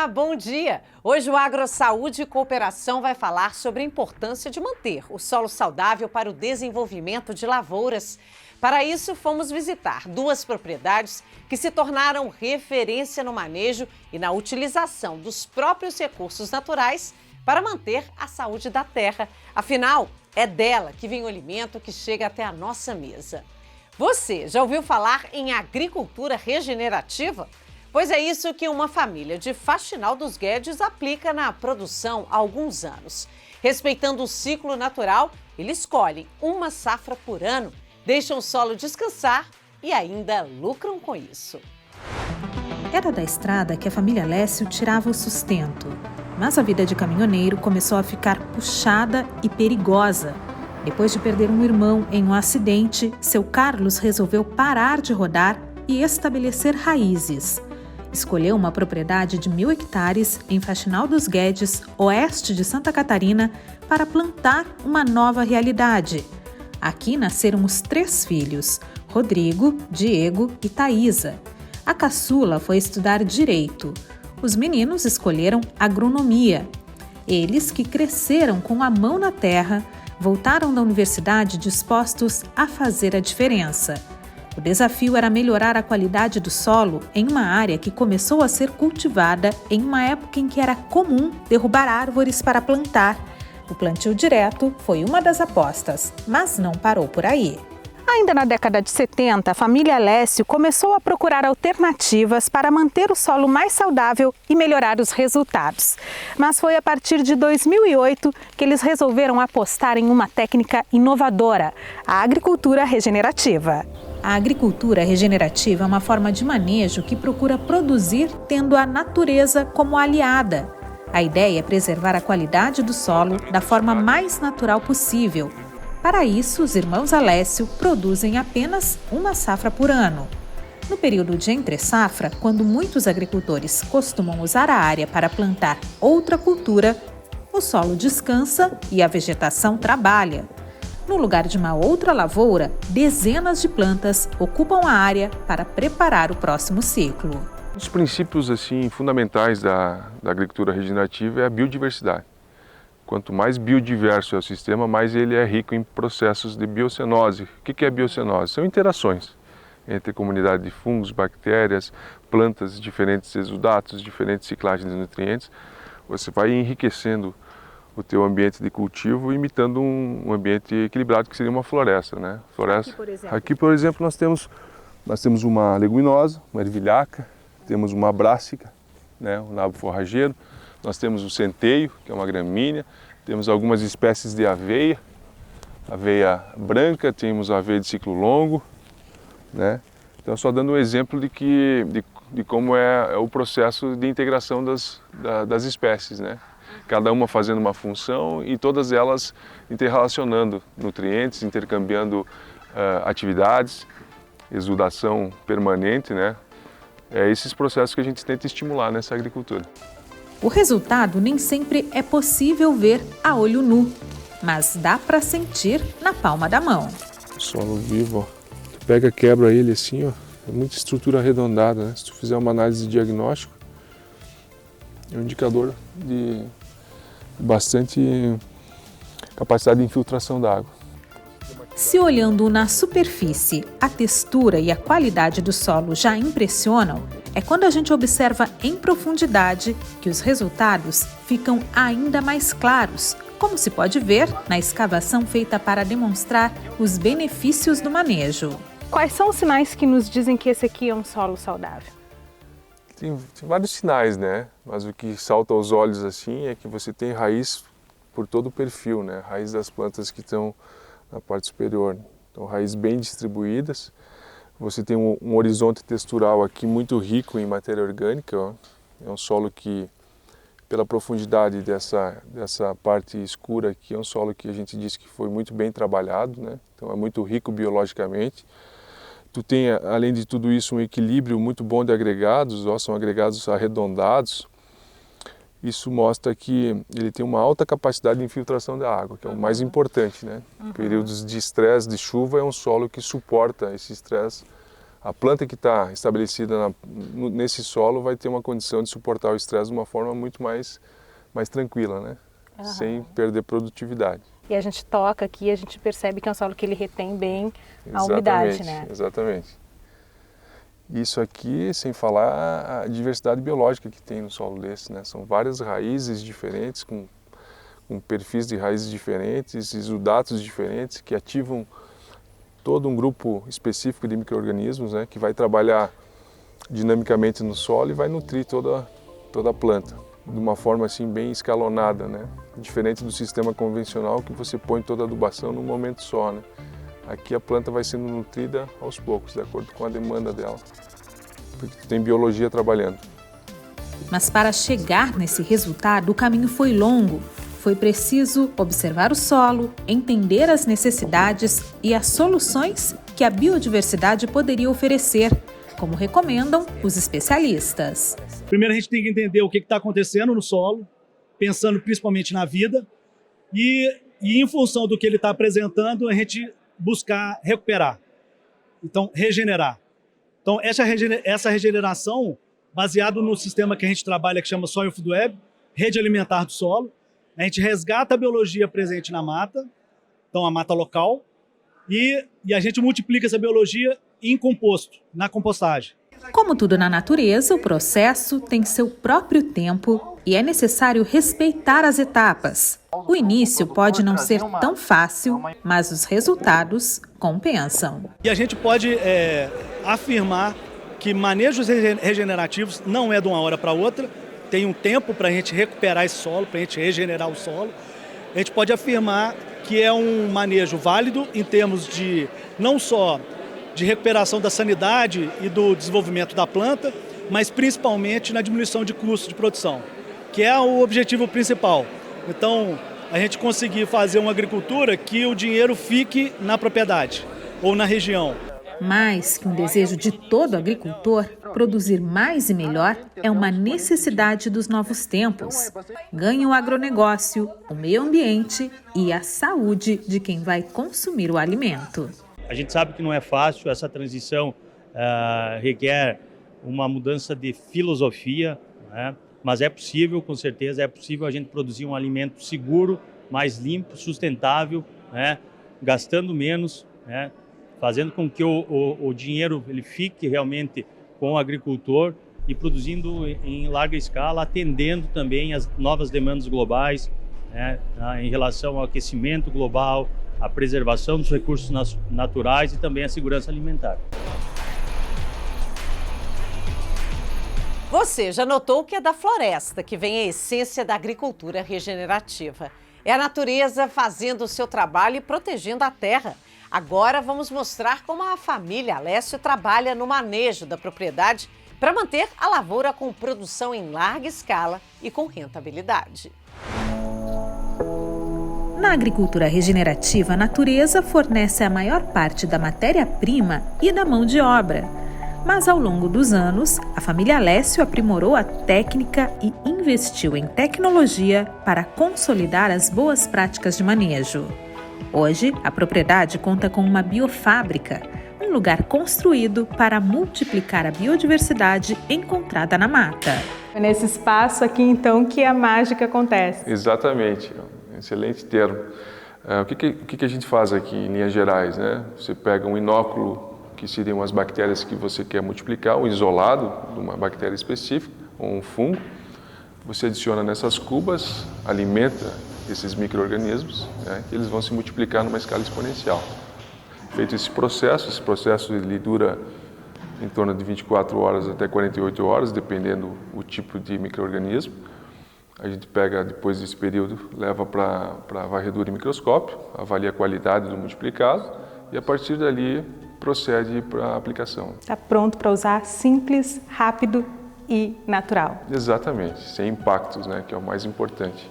Olá, bom dia! Hoje o AgroSaúde e Cooperação vai falar sobre a importância de manter o solo saudável para o desenvolvimento de lavouras. Para isso, fomos visitar duas propriedades que se tornaram referência no manejo e na utilização dos próprios recursos naturais para manter a saúde da terra. Afinal, é dela que vem o alimento que chega até a nossa mesa. Você já ouviu falar em agricultura regenerativa? Pois é isso que uma família de Faxinal dos Guedes aplica na produção há alguns anos. Respeitando o ciclo natural, eles colhem uma safra por ano, deixam o solo descansar e ainda lucram com isso. Era da estrada que a família Lécio tirava o sustento. Mas a vida de caminhoneiro começou a ficar puxada e perigosa. Depois de perder um irmão em um acidente, seu Carlos resolveu parar de rodar e estabelecer raízes. Escolheu uma propriedade de 1.000 hectares em Faxinal dos Guedes, oeste de Santa Catarina, para plantar uma nova realidade. Aqui nasceram os 3 filhos, Rodrigo, Diego e Thaisa. A caçula foi estudar Direito. Os meninos escolheram Agronomia. Eles, que cresceram com a mão na terra, voltaram da universidade dispostos a fazer a diferença. O desafio era melhorar a qualidade do solo em uma área que começou a ser cultivada em uma época em que era comum derrubar árvores para plantar. O plantio direto foi uma das apostas, mas não parou por aí. Ainda na década de 70, a família Lécio começou a procurar alternativas para manter o solo mais saudável e melhorar os resultados. Mas foi a partir de 2008 que eles resolveram apostar em uma técnica inovadora, a agricultura regenerativa. A agricultura regenerativa é uma forma de manejo que procura produzir tendo a natureza como aliada. A ideia é preservar a qualidade do solo da forma mais natural possível. Para isso, os irmãos Alessio produzem apenas uma safra por ano. No período de entre-safra, quando muitos agricultores costumam usar a área para plantar outra cultura, o solo descansa e a vegetação trabalha. No lugar de uma outra lavoura, dezenas de plantas ocupam a área para preparar o próximo ciclo. Os princípios fundamentais da agricultura regenerativa é a biodiversidade. Quanto mais biodiverso é o sistema, mais ele é rico em processos de biocenose. O que é biocenose? São interações entre comunidade de fungos, bactérias, plantas, diferentes exudatos, diferentes ciclagens de nutrientes. Você vai enriquecendo o teu ambiente de cultivo, imitando um ambiente equilibrado, que seria uma floresta, né? Floresta. Aqui, por exemplo, nós temos uma leguminosa, uma ervilhaca, temos uma brássica, né? Um nabo forrageiro, nós temos o centeio, que é uma gramínea, temos algumas espécies de aveia branca, temos aveia de ciclo longo, né? Então, só dando um exemplo de como é o processo de integração das espécies, né? Cada uma fazendo uma função e todas elas interrelacionando nutrientes, intercambiando atividades, exudação permanente, né? É esses processos que a gente tenta estimular nessa agricultura. O resultado nem sempre é possível ver a olho nu, mas dá para sentir na palma da mão. Solo vivo, ó. Tu pega, quebra ele assim, ó. É muita estrutura arredondada, né? Se tu fizer uma análise de diagnóstico, é um indicador de bastante capacidade de infiltração da água. Se olhando na superfície, a textura e a qualidade do solo já impressionam, é quando a gente observa em profundidade que os resultados ficam ainda mais claros, como se pode ver na escavação feita para demonstrar os benefícios do manejo. Quais são os sinais que nos dizem que esse aqui é um solo saudável? Tem vários sinais, né? Mas o que salta aos olhos assim é que você tem raiz por todo o perfil, né? Raiz das plantas que estão na parte superior. Então, raízes bem distribuídas. Você tem um horizonte textural aqui muito rico em matéria orgânica. Ó. É um solo que, pela profundidade dessa parte escura aqui, é um solo que a gente diz que foi muito bem trabalhado, né? Então, é muito rico biologicamente. Tu tem, além de tudo isso, um equilíbrio muito bom de agregados, ó, são agregados arredondados. Isso mostra que ele tem uma alta capacidade de infiltração da água, que é o mais importante, né? Períodos de estresse, de chuva, é um solo que suporta esse estresse A planta que está estabelecida nesse solo vai ter uma condição de suportar o estresse de uma forma muito mais tranquila, né? Sem perder produtividade. E a gente toca aqui e a gente percebe que é um solo que ele retém bem a umidade, né? Exatamente. Isso aqui, sem falar a diversidade biológica que tem no solo desse, né? São várias raízes diferentes, com perfis de raízes diferentes, exudatos diferentes, que ativam todo um grupo específico de micro-organismos, né? Que vai trabalhar dinamicamente no solo e vai nutrir toda a planta, de uma forma assim bem escalonada, né? Diferente do sistema convencional que você põe toda a adubação num momento só, né? Aqui a planta vai sendo nutrida aos poucos, de acordo com a demanda dela, porque tem biologia trabalhando. Mas para chegar nesse resultado, o caminho foi longo. Foi preciso observar o solo, entender as necessidades e as soluções que a biodiversidade poderia oferecer, como recomendam os especialistas. Primeiro a gente tem que entender o que está acontecendo no solo, pensando principalmente na vida, e em função do que ele está apresentando, a gente buscar recuperar, então regenerar. Então essa regeneração, baseado no sistema que a gente trabalha, que chama Soil Food Web, rede alimentar do solo, a gente resgata a biologia presente na mata, então a mata local, e a gente multiplica essa biologia em composto, na compostagem. Como tudo na natureza, o processo tem seu próprio tempo e é necessário respeitar as etapas. O início pode não ser tão fácil, mas os resultados compensam. E a gente pode afirmar que manejos regenerativos não é de uma hora para outra, tem um tempo para a gente recuperar esse solo, para a gente regenerar o solo. A gente pode afirmar que é um manejo válido em termos de não só de recuperação da sanidade e do desenvolvimento da planta, mas principalmente na diminuição de custo de produção, que é o objetivo principal. Então, a gente conseguir fazer uma agricultura que o dinheiro fique na propriedade ou na região. Mais que um desejo de todo agricultor, produzir mais e melhor é uma necessidade dos novos tempos. Ganha o agronegócio, o meio ambiente e a saúde de quem vai consumir o alimento. A gente sabe que não é fácil, essa transição requer uma mudança de filosofia, né? Mas é possível, com certeza, é possível a gente produzir um alimento seguro, mais limpo, sustentável, né? Gastando menos, né? Fazendo com que o dinheiro ele fique realmente com o agricultor e produzindo em larga escala, atendendo também as novas demandas globais, né? Em relação ao aquecimento global, a preservação dos recursos naturais e também a segurança alimentar. Você já notou que é da floresta que vem a essência da agricultura regenerativa. É a natureza fazendo o seu trabalho e protegendo a terra. Agora vamos mostrar como a família Alessio trabalha no manejo da propriedade para manter a lavoura com produção em larga escala e com rentabilidade. Na agricultura regenerativa, a natureza fornece a maior parte da matéria-prima e da mão de obra. Mas ao longo dos anos, a família Alessio aprimorou a técnica e investiu em tecnologia para consolidar as boas práticas de manejo. Hoje, a propriedade conta com uma biofábrica, um lugar construído para multiplicar a biodiversidade encontrada na mata. É nesse espaço aqui, então, que a mágica acontece. Exatamente, excelente termo. O que a gente faz aqui em linhas gerais, né? Você pega um inóculo, que seriam as bactérias que você quer multiplicar, um isolado de uma bactéria específica, ou um fungo. Você adiciona nessas cubas, alimenta esses micro-organismos, né, que eles vão se multiplicar numa escala exponencial. Feito esse processo ele dura em torno de 24 horas até 48 horas, dependendo do tipo de micro-organismo. A gente pega, depois desse período, leva para a varredura e microscópio, avalia a qualidade do multiplicado e, a partir dali, procede para a aplicação. Está pronto para usar, simples, rápido e natural. Exatamente, sem impactos, né, que é o mais importante.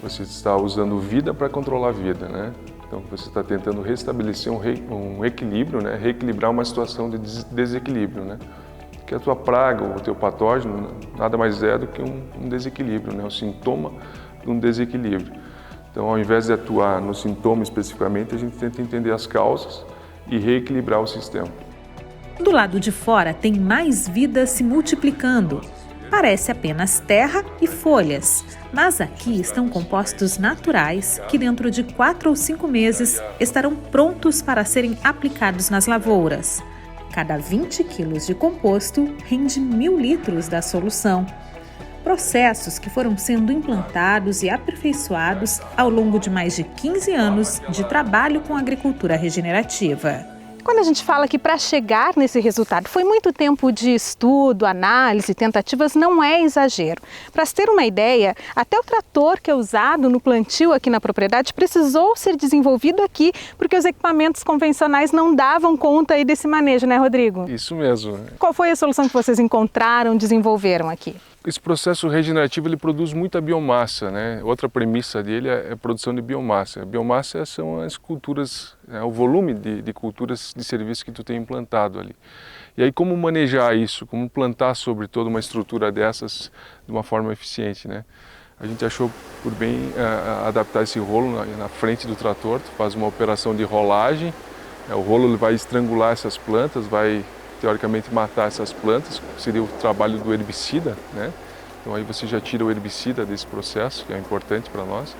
Você está usando vida para controlar a vida, né? Então você está tentando restabelecer um equilíbrio, né? Reequilibrar uma situação de desequilíbrio, né? Que a tua praga ou o teu patógeno nada mais é do que um desequilíbrio, né? Um sintoma de um desequilíbrio. Então, ao invés de atuar no sintoma especificamente, a gente tenta entender as causas e reequilibrar o sistema. Do lado de fora tem mais vida se multiplicando. Parece apenas terra e folhas, mas aqui estão compostos naturais que dentro de 4 ou 5 meses estarão prontos para serem aplicados nas lavouras. Cada 20 quilos de composto rende 1.000 litros da solução. Processos que foram sendo implantados e aperfeiçoados ao longo de mais de 15 anos de trabalho com agricultura regenerativa. Quando a gente fala que para chegar nesse resultado foi muito tempo de estudo, análise, tentativas, não é exagero. Para se ter uma ideia, até o trator que é usado no plantio aqui na propriedade precisou ser desenvolvido aqui, porque os equipamentos convencionais não davam conta aí desse manejo, né, Rodrigo? Isso mesmo. Qual foi a solução que vocês encontraram, desenvolveram aqui? Esse processo regenerativo ele produz muita biomassa, né? Outra premissa dele é a produção de biomassa. A biomassa são as culturas, o volume de culturas de serviço que tu tem implantado ali. E aí como manejar isso, como plantar sobre toda uma estrutura dessas de uma forma eficiente, né? A gente achou por bem adaptar esse rolo na frente do trator, tu faz uma operação de rolagem, o rolo ele vai estrangular essas plantas, vai teoricamente matar essas plantas, seria o trabalho do herbicida, né? Então aí você já tira o herbicida desse processo, que é importante para nós,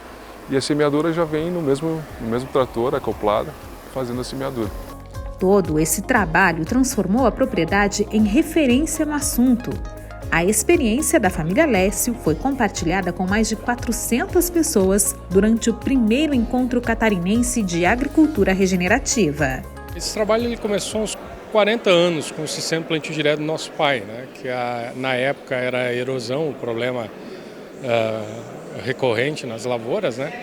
e a semeadora já vem no mesmo trator acoplada, fazendo a semeadura. Todo esse trabalho transformou a propriedade em referência no assunto. A experiência da família Lécio foi compartilhada com mais de 400 pessoas durante o primeiro encontro catarinense de agricultura regenerativa. Esse trabalho ele começou uns 40 anos com o sistema de plantio direto do nosso pai, né? Que na época era a erosão, o problema recorrente nas lavouras, né?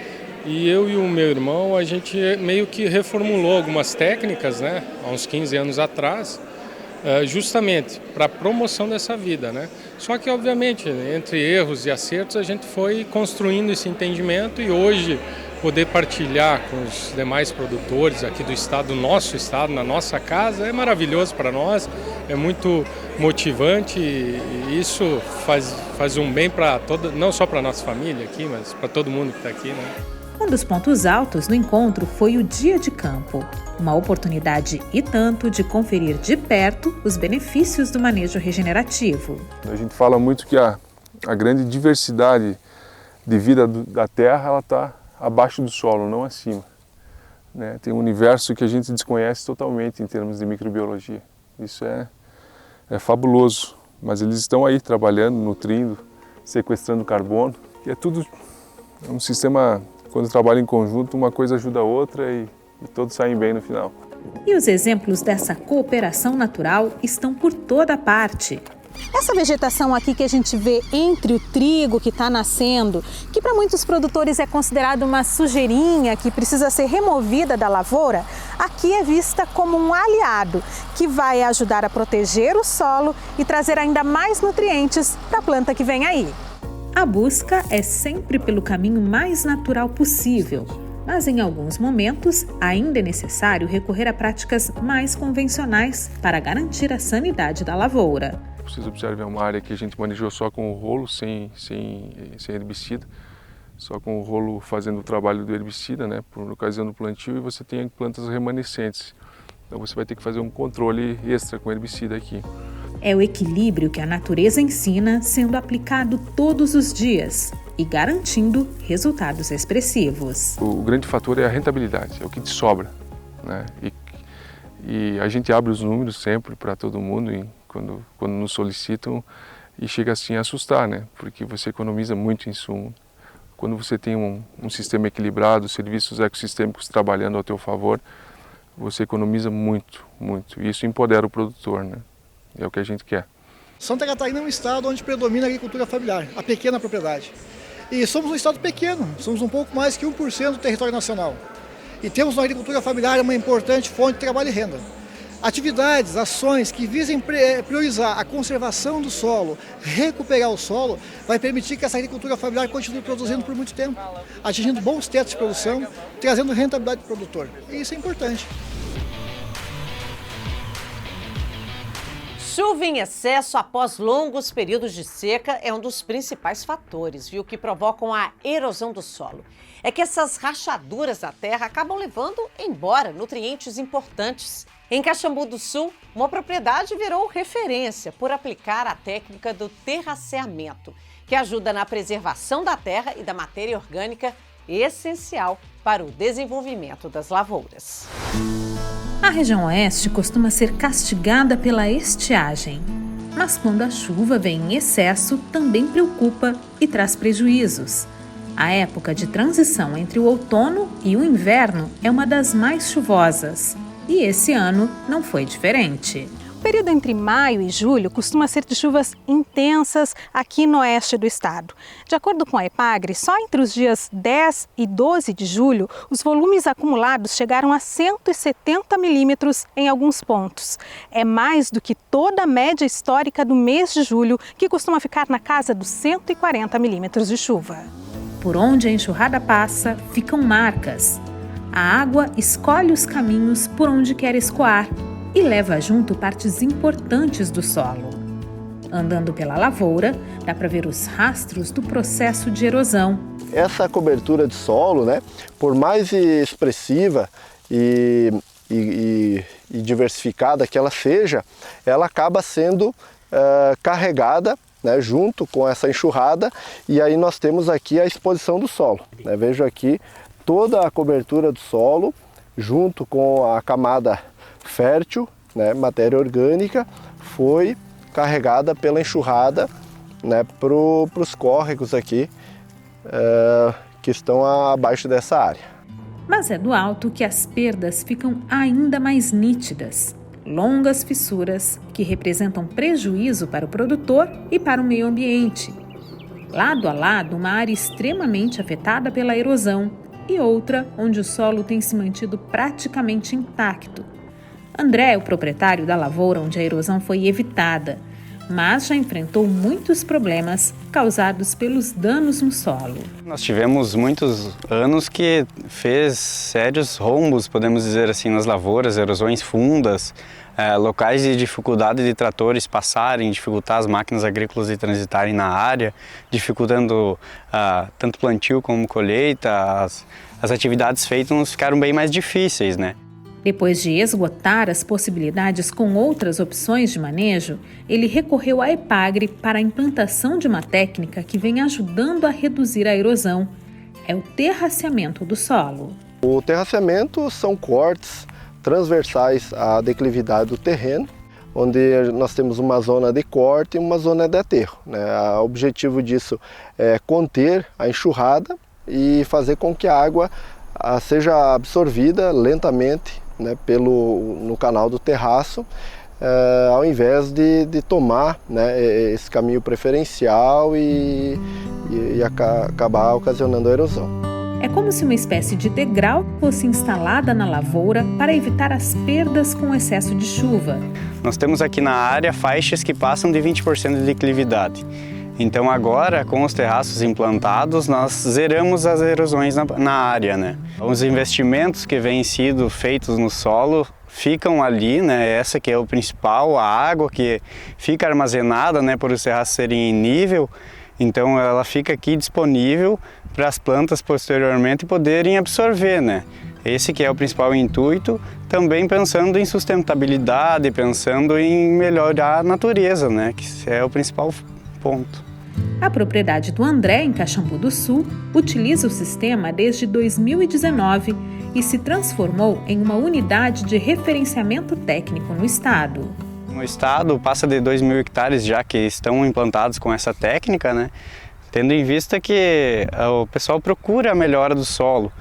E eu e o meu irmão, a gente meio que reformulou algumas técnicas, né? Há uns 15 anos atrás, justamente para a promoção dessa vida, né? Só que, obviamente, entre erros e acertos, a gente foi construindo esse entendimento e hoje poder partilhar com os demais produtores aqui do estado, do nosso estado, na nossa casa, é maravilhoso para nós, é muito motivante e isso faz um bem para não só para a nossa família aqui, mas para todo mundo que está aqui, né? Um dos pontos altos do encontro foi o dia de campo, uma oportunidade e tanto de conferir de perto os benefícios do manejo regenerativo. A gente fala muito que a grande diversidade de vida da terra ela está abaixo do solo, não acima, né? Tem um universo que a gente desconhece totalmente em termos de microbiologia. Isso é fabuloso, mas eles estão aí trabalhando, nutrindo, sequestrando carbono, e é tudo um sistema, quando trabalha em conjunto, uma coisa ajuda a outra e todos saem bem no final. E os exemplos dessa cooperação natural estão por toda parte. Essa vegetação aqui que a gente vê entre o trigo que está nascendo, que para muitos produtores é considerado uma sujeirinha que precisa ser removida da lavoura, aqui é vista como um aliado que vai ajudar a proteger o solo e trazer ainda mais nutrientes para a planta que vem aí. A busca é sempre pelo caminho mais natural possível, mas em alguns momentos ainda é necessário recorrer a práticas mais convencionais para garantir a sanidade da lavoura. Vocês observem, é uma área que a gente manejou só com o rolo, sem herbicida, só com o rolo fazendo o trabalho do herbicida, né, por ocasião do plantio, e você tem plantas remanescentes. Então você vai ter que fazer um controle extra com herbicida aqui. É o equilíbrio que a natureza ensina sendo aplicado todos os dias e garantindo resultados expressivos. O grande fator é a rentabilidade, é o que te sobra, né? E a gente abre os números sempre para todo mundo quando nos solicitam e chega assim a assustar, né? Porque você economiza muito insumo. Quando você tem um sistema equilibrado, serviços ecossistêmicos trabalhando ao teu favor, você economiza muito, muito. E isso empodera o produtor, né? É o que a gente quer. Santa Catarina é um estado onde predomina a agricultura familiar, a pequena propriedade. E somos um estado pequeno, somos um pouco mais que 1% do território nacional. E temos na agricultura familiar uma importante fonte de trabalho e renda. Atividades, ações que visem priorizar a conservação do solo, recuperar o solo, vai permitir que essa agricultura familiar continue produzindo por muito tempo, atingindo bons tetos de produção, trazendo rentabilidade para o produtor. E isso é importante. Chuva em excesso após longos períodos de seca é um dos principais fatores, viu, que provocam a erosão do solo. É que essas rachaduras da terra acabam levando embora nutrientes importantes, Em Caxambu do Sul, uma propriedade virou referência por aplicar a técnica do terraceamento, que ajuda na preservação da terra e da matéria orgânica, essencial para o desenvolvimento das lavouras. A região oeste costuma ser castigada pela estiagem, mas quando a chuva vem em excesso, também preocupa e traz prejuízos. A época de transição entre o outono e o inverno é uma das mais chuvosas, e esse ano não foi diferente. O período entre maio e julho costuma ser de chuvas intensas aqui no oeste do estado. De acordo com a EPAGRE, só entre os dias 10 e 12 de julho, os volumes acumulados chegaram a 170 milímetros em alguns pontos. É mais do que toda a média histórica do mês de julho, que costuma ficar na casa dos 140 milímetros de chuva. Por onde a enxurrada passa, ficam marcas. A água escolhe os caminhos por onde quer escoar e leva junto partes importantes do solo. Andando pela lavoura, dá para ver os rastros do processo de erosão. Essa cobertura de solo, né, por mais expressiva e diversificada que ela seja, ela acaba sendo carregada, né, junto com essa enxurrada, e aí nós temos aqui a exposição do solo. Né? Vejo aqui toda a cobertura do solo, junto com a camada fértil, né, matéria orgânica, foi carregada pela enxurrada, né, para os córregos aqui que estão abaixo dessa área. Mas é do alto que as perdas ficam ainda mais nítidas. Longas fissuras que representam prejuízo para o produtor e para o meio ambiente. Lado a lado, uma área extremamente afetada pela erosão e outra onde o solo tem se mantido praticamente intacto. André é o proprietário da lavoura onde a erosão foi evitada, mas já enfrentou muitos problemas causados pelos danos no solo. Nós tivemos muitos anos que fez sérios rombos, podemos dizer assim, nas lavouras, erosões fundas, locais de dificuldade de tratores passarem, dificultar as máquinas agrícolas de transitarem na área, dificultando tanto plantio como colheita. As atividades feitas ficaram bem mais difíceis, né? Depois de esgotar as possibilidades com outras opções de manejo, ele recorreu à EPAGRE para a implantação de uma técnica que vem ajudando a reduzir a erosão. É o terraceamento do solo. O terraceamento são cortes transversais à declividade do terreno, onde nós temos uma zona de corte e uma zona de aterro. Né? O objetivo disso é conter a enxurrada e fazer com que a água seja absorvida lentamente, né, no canal do terraço, ao invés de tomar, né, esse caminho preferencial e acabar ocasionando a erosão. É como se uma espécie de degrau fosse instalada na lavoura para evitar as perdas com excesso de chuva. Nós temos aqui na área faixas que passam de 20% de declividade. Então agora, com os terraços implantados, nós zeramos as erosões na área, né? Os investimentos que vêm sido feitos no solo ficam ali, né? Essa que é o principal, a água que fica armazenada, né, por os terraços serem em nível, então ela fica aqui disponível para as plantas posteriormente poderem absorver, né? Esse que é o principal intuito, também pensando em sustentabilidade, pensando em melhorar a natureza, né? Que é o principal ponto. A propriedade do André, em Caxambu do Sul, utiliza o sistema desde 2019 e se transformou em uma unidade de referenciamento técnico no estado. No estado, passa de 2.000 hectares já que estão implantados com essa técnica, né? Tendo em vista que o pessoal procura a melhora do solo,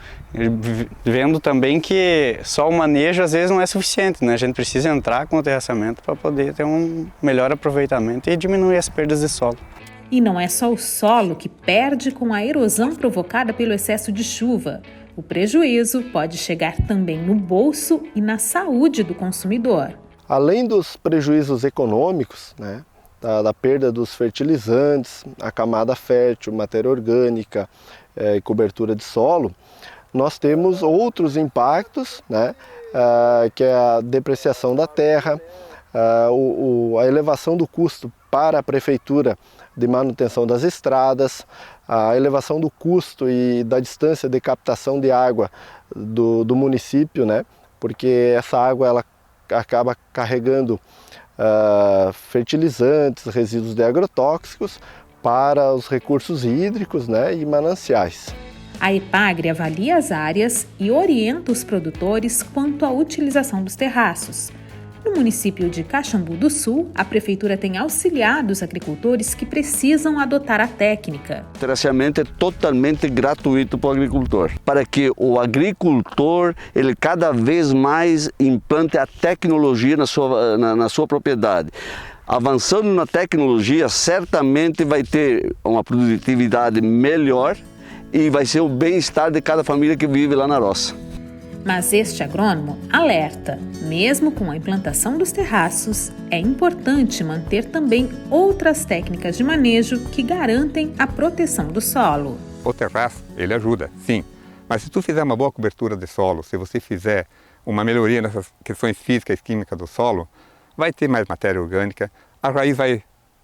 vendo também que só o manejo às vezes não é suficiente, né? A gente precisa entrar com o terraceamento para poder ter um melhor aproveitamento e diminuir as perdas de solo. E não é só o solo que perde com a erosão provocada pelo excesso de chuva. O prejuízo pode chegar também no bolso e na saúde do consumidor. Além dos prejuízos econômicos, né, da perda dos fertilizantes, a camada fértil, matéria orgânica e cobertura de solo, nós temos outros impactos, né, que é a depreciação da terra, a elevação do custo para a prefeitura de manutenção das estradas, a elevação do custo e da distância de captação de água do município, né? Porque essa água ela acaba carregando fertilizantes, resíduos de agrotóxicos para os recursos hídricos, né, e mananciais. A EPAGRE avalia as áreas e orienta os produtores quanto à utilização dos terraços. No município de Caxambu do Sul, a Prefeitura tem auxiliado os agricultores que precisam adotar a técnica. O terraceamento é totalmente gratuito para o agricultor, para que o agricultor ele cada vez mais implante a tecnologia na sua propriedade. Avançando na tecnologia, certamente vai ter uma produtividade melhor e vai ser o bem-estar de cada família que vive lá na roça. Mas este agrônomo alerta, mesmo com a implantação dos terraços, é importante manter também outras técnicas de manejo que garantem a proteção do solo. O terraço, ele ajuda, sim, mas se tu fizer uma boa cobertura de solo, se você fizer uma melhoria nessas questões físicas e químicas do solo, vai ter mais matéria orgânica, a raiz vai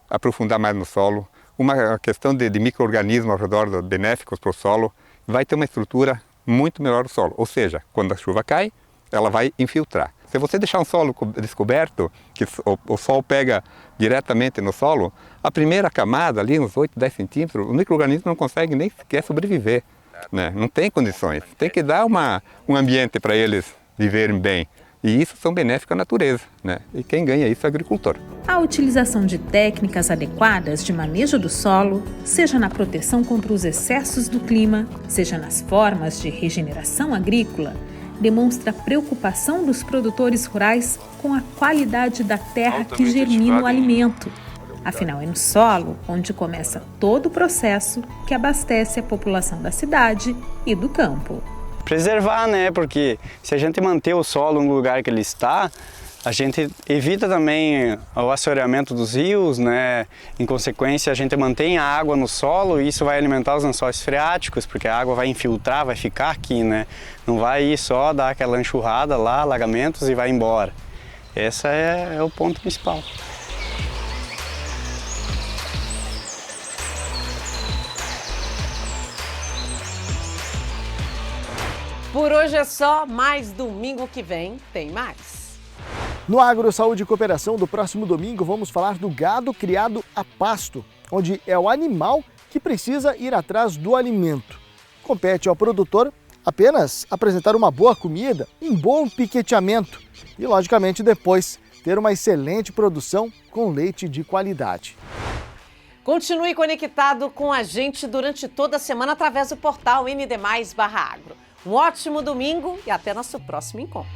aprofundar mais no solo, uma questão de micro-organismos ao redor benéficos para o solo, vai ter uma estrutura muito melhor do solo. Ou seja, quando a chuva cai, ela vai infiltrar. Se você deixar um solo descoberto, que o sol pega diretamente no solo, a primeira camada, ali uns 8, 10 centímetros, o micro-organismo não consegue nem sequer sobreviver, né? Não tem condições. Tem que dar um ambiente para eles viverem bem. E isso são benéficos à natureza, né? E quem ganha isso é o agricultor. A utilização de técnicas adequadas de manejo do solo, seja na proteção contra os excessos do clima, seja nas formas de regeneração agrícola, demonstra a preocupação dos produtores rurais com a qualidade da terra que germina o alimento. Afinal, é no solo onde começa todo o processo que abastece a população da cidade e do campo. Preservar, né? Porque se a gente manter o solo no lugar que ele está, a gente evita também o assoreamento dos rios, né? Em consequência, a gente mantém a água no solo e isso vai alimentar os lençóis freáticos, porque a água vai infiltrar, vai ficar aqui, né? Não vai ir só dar aquela enxurrada lá, alagamentos e vai embora. Esse é o ponto principal. Por hoje é só, mas domingo que vem tem mais. No Agro Saúde e Cooperação do próximo domingo vamos falar do gado criado a pasto, onde é o animal que precisa ir atrás do alimento. Compete ao produtor apenas apresentar uma boa comida, um bom piqueteamento e, logicamente, depois ter uma excelente produção com leite de qualidade. Continue conectado com a gente durante toda a semana através do portal ND+/agro. Um ótimo domingo e até nosso próximo encontro.